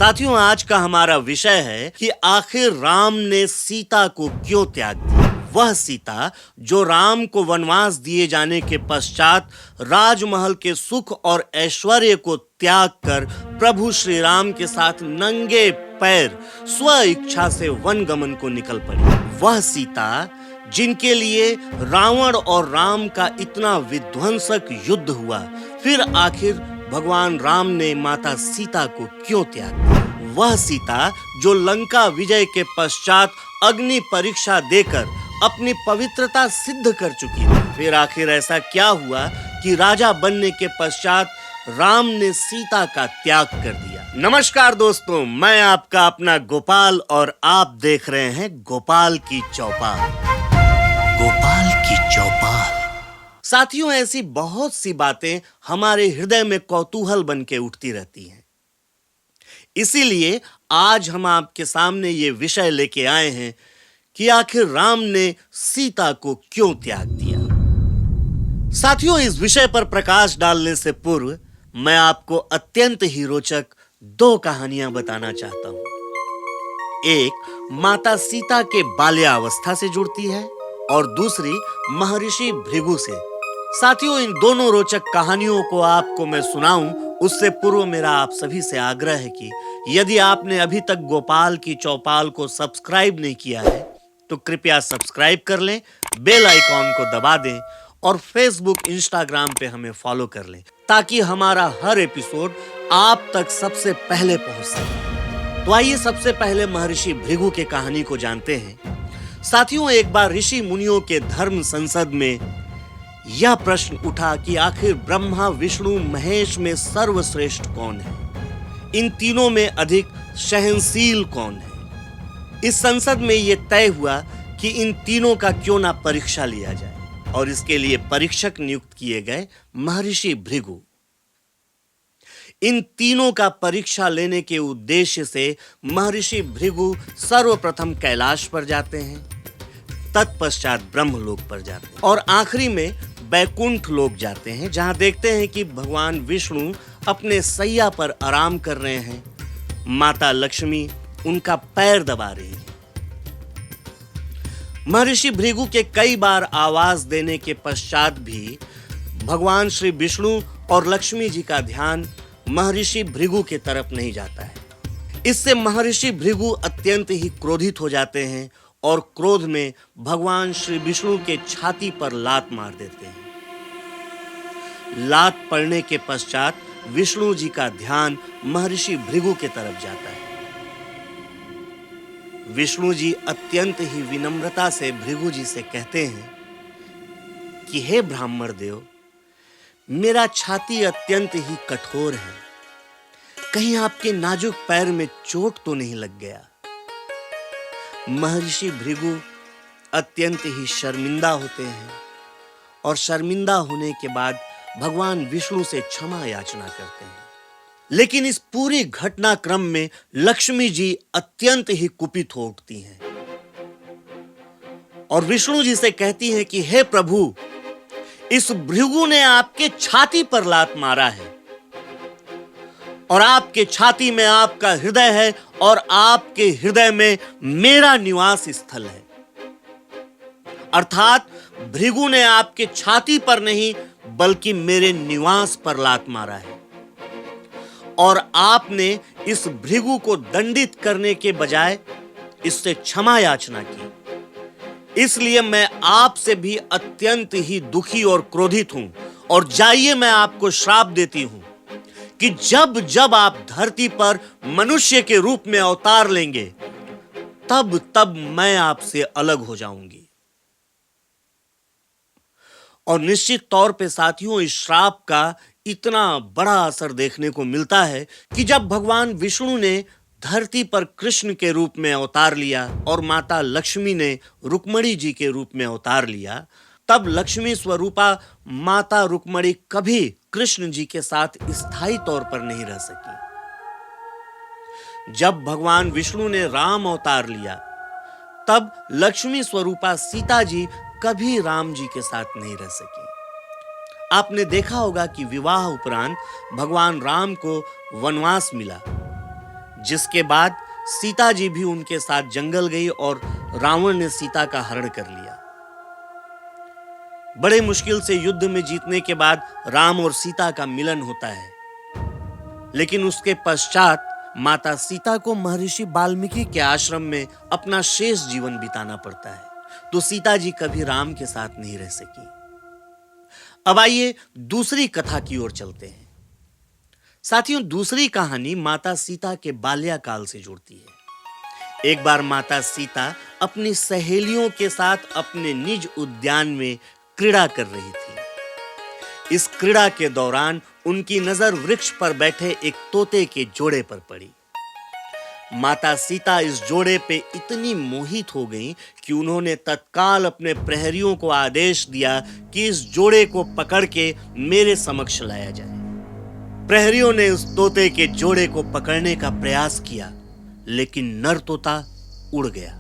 साथियों, आज का हमारा विषय है कि आखिर राम ने सीता को क्यों त्याग दिया। वह सीता जो राम को वनवास दिए जाने के पश्चात राजमहल के सुख और ऐश्वर्य को त्याग कर प्रभु श्री राम के साथ नंगे पैर स्व इच्छा से वनगमन को निकल पड़ी। वह सीता जिनके लिए रावण और राम का इतना विध्वंसक युद्ध हुआ, फिर आखिर भगवान राम ने माता सीता को क्यों त्याग दिया। वह सीता जो लंका विजय के पश्चात अग्नि परीक्षा देकर अपनी पवित्रता सिद्ध कर चुकी थी, फिर आखिर ऐसा क्या हुआ कि राजा बनने के पश्चात राम ने सीता का त्याग कर दिया। नमस्कार दोस्तों, मैं आपका अपना गोपाल और आप देख रहे हैं गोपाल की चौपाल। गोपाल की चौपाल। साथियों, ऐसी बहुत सी बातें हमारे हृदय में कौतूहल बन के उठती रहती हैं। इसीलिए आज हम आपके सामने ये विषय लेके आए हैं कि आखिर राम ने सीता को क्यों त्याग दिया। साथियों, इस विषय पर प्रकाश डालने से पूर्व मैं आपको अत्यंत ही रोचक दो कहानियां बताना चाहता हूं। एक माता सीता के बाल्यावस्था से जुड़ती है और दूसरी महर्षि भृगु से। साथियों, इन दोनों रोचक कहानियों को आपको मैं सुनाऊं उससे पूर्व मेरा आप सभी से आग्रह है कि यदि आपने अभी तक गोपाल की चौपाल को सब्सक्राइब नहीं किया है तो कृपया सब्सक्राइब कर लें, बेल आइकॉन को दबा दें और फेसबुक, इंस्टाग्राम पे हमें फॉलो कर लें ताकि हमारा हर एपिसोड आप तक सबसे पहले पहुंच सके। तो आइए सबसे पहले महर्षि भृगु के कहानी को जानते हैं। साथियों, एक बार ऋषि मुनियों के धर्म संसद में यह प्रश्न उठा कि आखिर ब्रह्मा, विष्णु, महेश में सर्वश्रेष्ठ कौन है? इन तीनों में अधिक सहनशील कौन है? इस संसद में यह तय हुआ कि इन तीनों का क्यों ना परीक्षा लिया जाए और इसके लिए परीक्षक नियुक्त किए गए महर्षि भृगु। इन तीनों का परीक्षा लेने के उद्देश्य से महर्षि भृगु सर्वप्रथम कैलाश पर जाते हैं, तत्पश्चात ब्रह्मलोक पर जाते हैं और आखिरी में बैकुंठ लोक जाते हैं, जहां देखते हैं कि भगवान विष्णु अपने सैया पर आराम कर रहे हैं। माता लक्ष्मी उनका पैर दबा रही है। महर्षि भृगु के कई बार आवाज देने के पश्चात भी भगवान श्री विष्णु और लक्ष्मी जी का ध्यान महर्षि भृगु की तरफ नहीं जाता है। इससे महर्षि भृगु अत्यंत ही क्रोधित हो जाते हैं और क्रोध में भगवान श्री विष्णु के छाती पर लात मार देते हैं। लात पड़ने के पश्चात विष्णु जी का ध्यान महर्षि भृगु के तरफ जाता है। विष्णु जी अत्यंत ही विनम्रता से भृगु जी से कहते हैं कि हे ब्राह्मण देव, मेरा छाती अत्यंत ही कठोर है, कहीं आपके नाजुक पैर में चोट तो नहीं लग गया। महर्षि भृगु अत्यंत ही शर्मिंदा होते हैं और शर्मिंदा होने के बाद भगवान विष्णु से क्षमा याचना करते हैं। लेकिन इस पूरी घटनाक्रम में लक्ष्मी जी अत्यंत ही कुपित हो उठती हैं और विष्णु जी से कहती हैं कि हे प्रभु, इस भृगु ने आपके छाती पर लात मारा है और आपके छाती में आपका हृदय है और आपके हृदय में मेरा निवास स्थल है। अर्थात भृगु ने आपके छाती पर नहीं बल्कि मेरे निवास पर लात मारा है और आपने इस भृगु को दंडित करने के बजाय इससे क्षमा याचना की। इसलिए मैं आपसे भी अत्यंत ही दुखी और क्रोधित हूं और जाइए, मैं आपको श्राप देती हूं कि जब जब आप धरती पर मनुष्य के रूप में अवतार लेंगे तब तब मैं आपसे अलग हो जाऊंगी। और निश्चित तौर पे साथियों, इस श्राप का इतना बड़ा असर देखने को मिलता है कि जब भगवान विष्णु ने धरती पर कृष्ण के रूप में अवतार लिया और माता लक्ष्मी ने रुक्मणी जी के रूप में अवतार लिया, तब लक्ष्मी स्वरूपा माता रुक्मणी कभी कृष्ण जी के साथ स्थायी तौर पर नहीं रह सकी। जब भगवान विष्णु ने राम अवतार लिया, तब लक्ष्मी स्वरूपा सीता जी कभी राम जी के साथ नहीं रह सकी। आपने देखा होगा कि विवाह उपरांत भगवान राम को वनवास मिला, जिसके बाद सीता जी भी उनके साथ जंगल गई और रावण ने सीता का हरण कर लिया। बड़े मुश्किल से युद्ध में जीतने के बाद राम और सीता का मिलन होता है, लेकिन उसके पश्चात माता सीता को महर्षि वाल्मीकि के आश्रम में अपना शेष जीवन बिताना पड़ता है, तो सीता जी कभी राम के साथ नहीं रह सकी। अब आइए दूसरी कथा की ओर चलते हैं। साथियों, दूसरी कहानी माता सीता के बाल्यकाल से जुड़ती है। एक बार माता सीता अपनी सहेलियों के साथ अपने निज उद्यान में क्रीड़ा कर रही थी। इस क्रीड़ा के दौरान उनकी नजर वृक्ष पर बैठे एक तोते के जोड़े पर पड़ी। माता सीता इस जोड़े पे इतनी मोहित हो गईं कि उन्होंने तत्काल अपने प्रहरियों को आदेश दिया कि इस जोड़े को पकड़ के मेरे समक्ष लाया जाए। प्रहरियों ने उस तोते के जोड़े को पकड़ने का प्रयास किया, लेकिन नर तोता उड़ गया।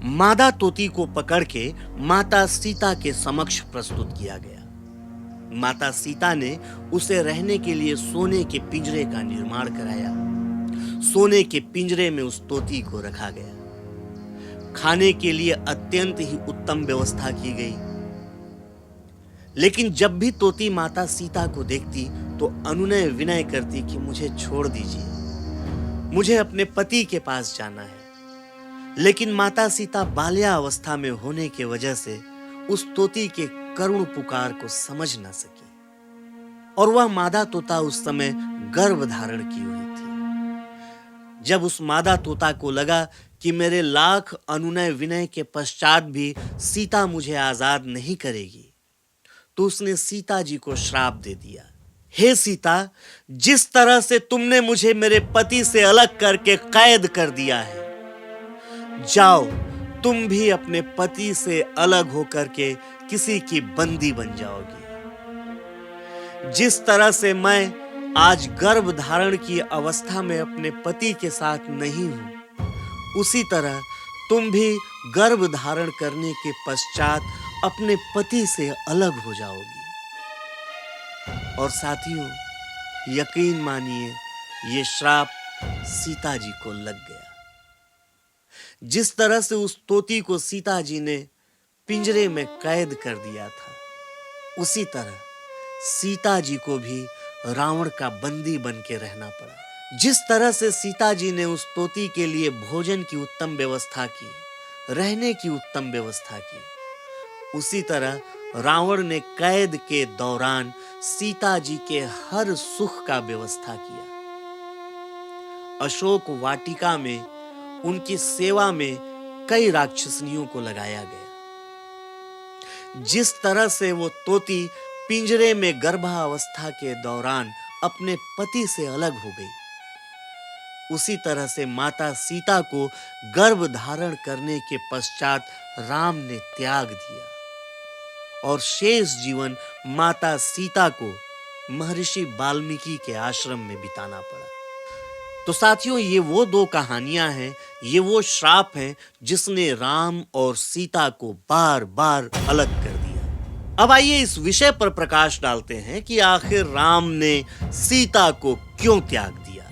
मादा तोती को पकड़ के माता सीता के समक्ष प्रस्तुत किया गया। माता सीता ने उसे रहने के लिए सोने के पिंजरे का निर्माण कराया। सोने के पिंजरे में उस तोती को रखा गया। खाने के लिए अत्यंत ही उत्तम व्यवस्था की गई। लेकिन जब भी तोती माता सीता को देखती तो अनुनय विनय करती कि मुझे छोड़ दीजिए, मुझे अपने पति के पास जाना है। लेकिन माता सीता बाल्यावस्था में होने की वजह से उस तोती के करुण पुकार को समझ ना सकी, और वह मादा तोता उस समय गर्भ धारण की हुई थी। जब उस मादा तोता को लगा कि मेरे लाख अनुनय विनय के पश्चात भी सीता मुझे आजाद नहीं करेगी, तो उसने सीता जी को श्राप दे दिया। हे सीता, जिस तरह से तुमने मुझे मेरे पति से अलग करके कैद कर दिया है, जाओ तुम भी अपने पति से अलग होकर के किसी की बंदी बन जाओगी। जिस तरह से मैं आज गर्भ धारण की अवस्था में अपने पति के साथ नहीं हूं, उसी तरह तुम भी गर्भ धारण करने के पश्चात अपने पति से अलग हो जाओगी। और साथियों, यकीन मानिए, ये श्राप सीता जी को लग गया। जिस तरह से उस तोती को सीता जी ने पिंजरे में कैद कर दिया था, उसी तरह सीता जी को भी रावण का बंदी बन के रहना पड़ा। जिस तरह से सीता जी ने उस तोती के लिए भोजन की उत्तम व्यवस्था की, रहने की उत्तम व्यवस्था की, उसी तरह रावण ने कैद के दौरान सीता जी के हर सुख का व्यवस्था किया। अशोक वाटिका में उनकी सेवा में कई राक्षसनियों को लगाया गया। जिस तरह से वो तोती पिंजरे में गर्भावस्था के दौरान अपने पति से अलग हो गई, उसी तरह से माता सीता को गर्भ धारण करने के पश्चात राम ने त्याग दिया और शेष जीवन माता सीता को महर्षि वाल्मीकि के आश्रम में बिताना पड़ा। तो साथियों, ये वो दो कहानियां हैं, ये वो श्राप हैं जिसने राम और सीता को बार बार अलग कर दिया। अब आइए इस विषय पर प्रकाश डालते हैं कि आखिर राम ने सीता को क्यों त्याग दिया।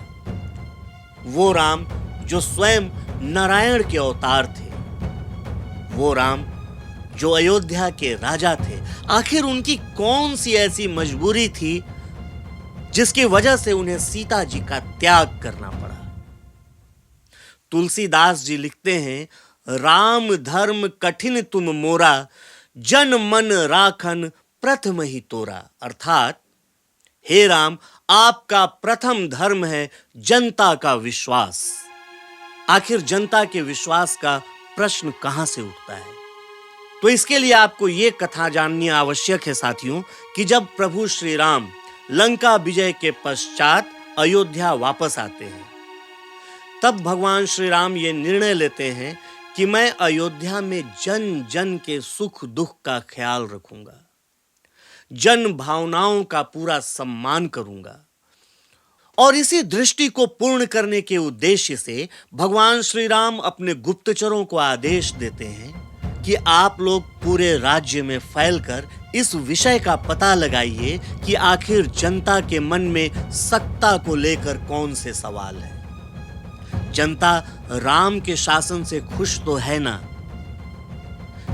वो राम जो स्वयं नारायण के अवतार थे, वो राम जो अयोध्या के राजा थे, आखिर उनकी कौन सी ऐसी मजबूरी थी जिसकी वजह से उन्हें सीता जी का त्याग करना पड़ा। तुलसीदास जी लिखते हैं, राम धर्म कठिन तुम मोरा, जन मन राखन प्रथम ही तोरा। अर्थात, हे राम, आपका प्रथम धर्म है जनता का विश्वास। आखिर जनता के विश्वास का प्रश्न कहां से उठता है? तो इसके लिए आपको यह कथा जाननी आवश्यक है साथियों, कि जब प्रभु श्री राम लंका विजय के पश्चात अयोध्या वापस आते हैं, तब भगवान श्री राम ये निर्णय लेते हैं कि मैं अयोध्या में जन जन के सुख दुख का ख्याल रखूंगा, जन भावनाओं का पूरा सम्मान करूंगा। और इसी दृष्टि को पूर्ण करने के उद्देश्य से भगवान श्री राम अपने गुप्तचरों को आदेश देते हैं कि आप लोग पूरे राज्य में फैलकर इस विषय का पता लगाइए कि आखिर जनता के मन में सत्ता को लेकर कौन से सवाल हैं। जनता राम के शासन से खुश तो है ना।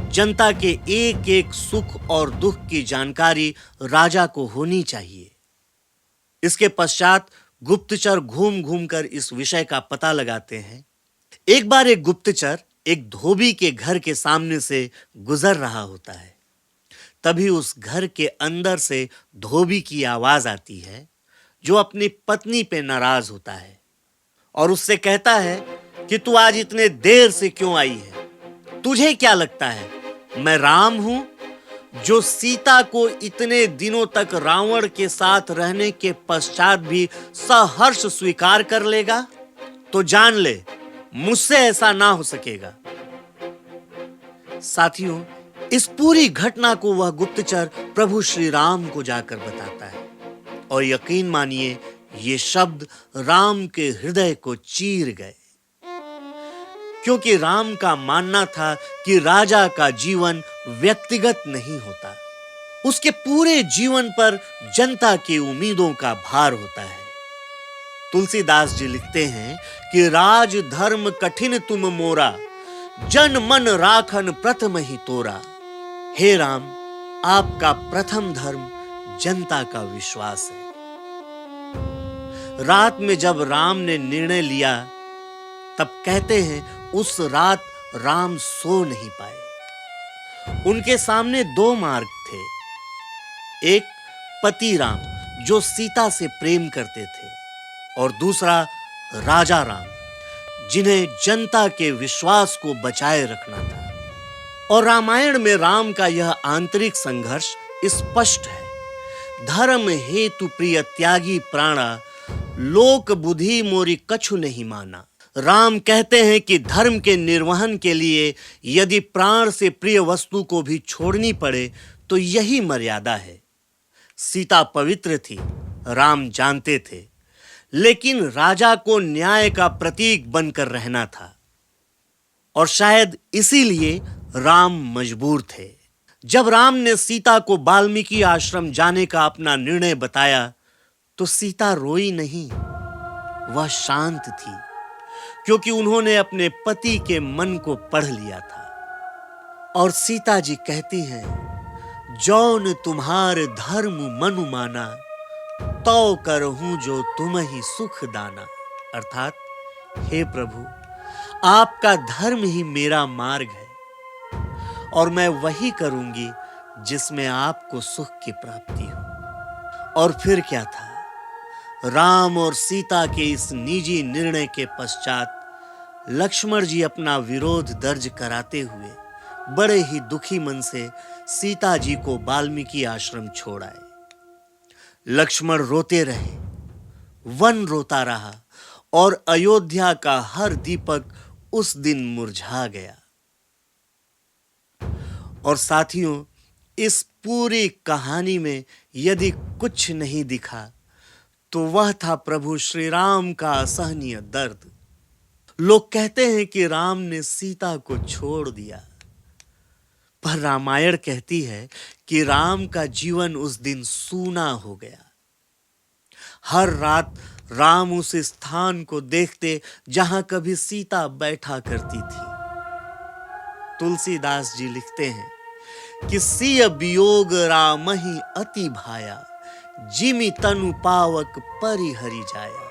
जनता के एक एक सुख और दुख की जानकारी राजा को होनी चाहिए। इसके पश्चात गुप्तचर घूम घूम कर इस विषय का पता लगाते हैं। एक बार एक गुप्तचर एक धोबी के घर के सामने से गुजर रहा होता है। तभी उस घर के अंदर से धोबी की आवाज आती है, जो अपनी पत्नी पे नाराज होता है और उससे कहता है कि तू आज इतने देर से क्यों आई है? तुझे क्या लगता है मैं राम हूं जो सीता को इतने दिनों तक रावण के साथ रहने के पश्चात भी सहर्ष स्वीकार कर लेगा? तो जान ले, मुझसे ऐसा ना हो सकेगा। साथियों, इस पूरी घटना को वह गुप्तचर प्रभु श्री राम को जाकर बताता है और यकीन मानिए ये शब्द राम के हृदय को चीर गए, क्योंकि राम का मानना था कि राजा का जीवन व्यक्तिगत नहीं होता, उसके पूरे जीवन पर जनता की उम्मीदों का भार होता है। तुलसीदास जी लिखते हैं कि राज धर्म कठिन तुम मोरा, जन मन राखन प्रथम ही तोरा। हे राम, आपका प्रथम धर्म जनता का विश्वास है। रात में जब राम ने निर्णय लिया, तब कहते हैं उस रात राम सो नहीं पाए। उनके सामने दो मार्ग थे, एक पति राम जो सीता से प्रेम करते थे और दूसरा राजा राम जिन्हें जनता के विश्वास को बचाए रखना था। और रामायण में राम का यह आंतरिक संघर्ष स्पष्ट है। धर्म हेतु प्रिय त्यागी प्राणा, लोक बुद्धि मोरी कछु नहीं माना। राम कहते हैं कि धर्म के निर्वहन के लिए यदि प्राण से प्रिय वस्तु को भी छोड़नी पड़े तो यही मर्यादा है। सीता पवित्र थी, राम जानते थे, लेकिन राजा को न्याय का प्रतीक बनकर रहना था और शायद इसीलिए राम मजबूर थे। जब राम ने सीता को वाल्मीकि आश्रम जाने का अपना निर्णय बताया तो सीता रोई नहीं, वह शांत थी, क्योंकि उन्होंने अपने पति के मन को पढ़ लिया था। और सीता जी कहती हैं, जौन तुम्हार धर्म मनु माना, तो करहूं जो तुम ही सुख दाना। अर्थात, हे प्रभु, आपका धर्म ही मेरा मार्ग है और मैं वही करूंगी जिसमें आपको सुख की प्राप्ति हो। और फिर क्या था? राम और सीता के इस निजी निर्णय के पश्चात लक्ष्मण जी अपना विरोध दर्ज कराते हुए बड़े ही दुखी मन से सीता जी को वाल्मीकि आश्रम छोड़ आए। लक्ष्मण रोते रहे, वन रोता रहा और अयोध्या का हर दीपक उस दिन मुरझा गया। और साथियों, इस पूरी कहानी में यदि कुछ नहीं दिखा तो वह था प्रभु श्री राम का असहनीय दर्द। लोग कहते हैं कि राम ने सीता को छोड़ दिया, पर रामायण कहती है कि राम का जीवन उस दिन सूना हो गया। हर रात राम उस स्थान को देखते जहां कभी सीता बैठा करती थी। तुलसीदास जी लिखते हैं कि सिय वियोग रामहि अति भाया, जिमि तनु पावक परिहरि जाया।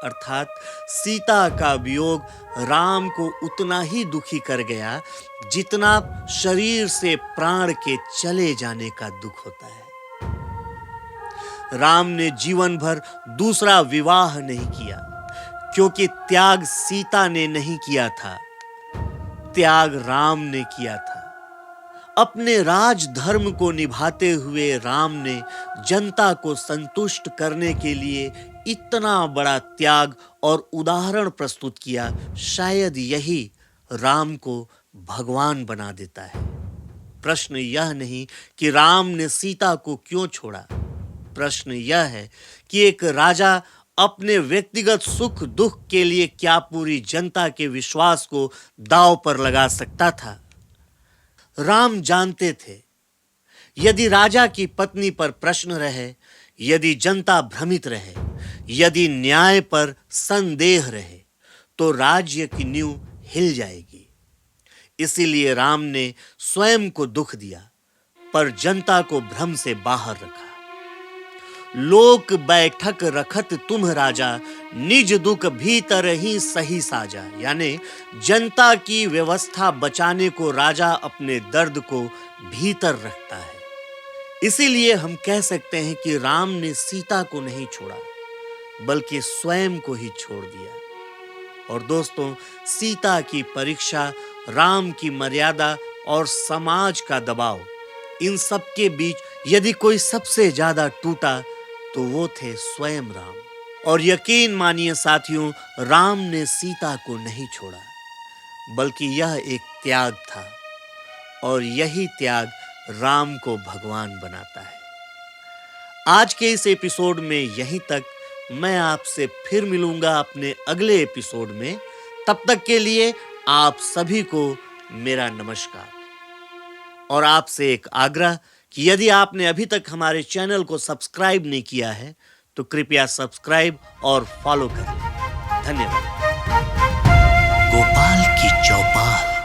अर्थात सीता का वियोग राम को उतना ही दुखी कर गया जितना शरीर से प्राण के चले जाने का दुख होता है। राम ने जीवन भर दूसरा विवाह नहीं किया, क्योंकि त्याग सीता ने नहीं किया था, त्याग राम ने किया था। अपने राज धर्म को निभाते हुए राम ने जनता को संतुष्ट करने के लिए इतना बड़ा त्याग और उदाहरण प्रस्तुत किया। शायद यही राम को भगवान बना देता है। प्रश्न यह नहीं कि राम ने सीता को क्यों छोड़ा, प्रश्न यह है कि एक राजा अपने व्यक्तिगत सुख दुख के लिए क्या पूरी जनता के विश्वास को दांव पर लगा सकता था? राम जानते थे, यदि राजा की पत्नी पर प्रश्न रहे, यदि जनता भ्रमित रहे, यदि न्याय पर संदेह रहे, तो राज्य की नींव हिल जाएगी। इसीलिए राम ने स्वयं को दुख दिया, पर जनता को भ्रम से बाहर रखा। लोक बैठक रखत तुम राजा, निज दुख भीतर ही सही साजा। यानी जनता की व्यवस्था बचाने को राजा अपने दर्द को भीतर रखता है। इसीलिए हम कह सकते हैं कि राम ने सीता को नहीं छोड़ा, बल्कि स्वयं को ही छोड़ दिया। और दोस्तों, सीता की परीक्षा, राम की मर्यादा और समाज का दबाव, इन सब के बीच यदि कोई सबसे ज्यादा टूटा तो वो थे स्वयं राम। और यकीन मानिए साथियों, राम ने सीता को नहीं छोड़ा, बल्कि यह एक त्याग था, और यही त्याग राम को भगवान बनाता है। आज के इस एपिसोड में यहीं तक। मैं आपसे फिर मिलूंगा अपने अगले एपिसोड में। तब तक के लिए आप सभी को मेरा नमस्कार। और आपसे एक आग्रह कि यदि आपने अभी तक हमारे चैनल को सब्सक्राइब नहीं किया है तो कृपया सब्सक्राइब और फॉलो करें। धन्यवाद। गोपाल की चौपाल।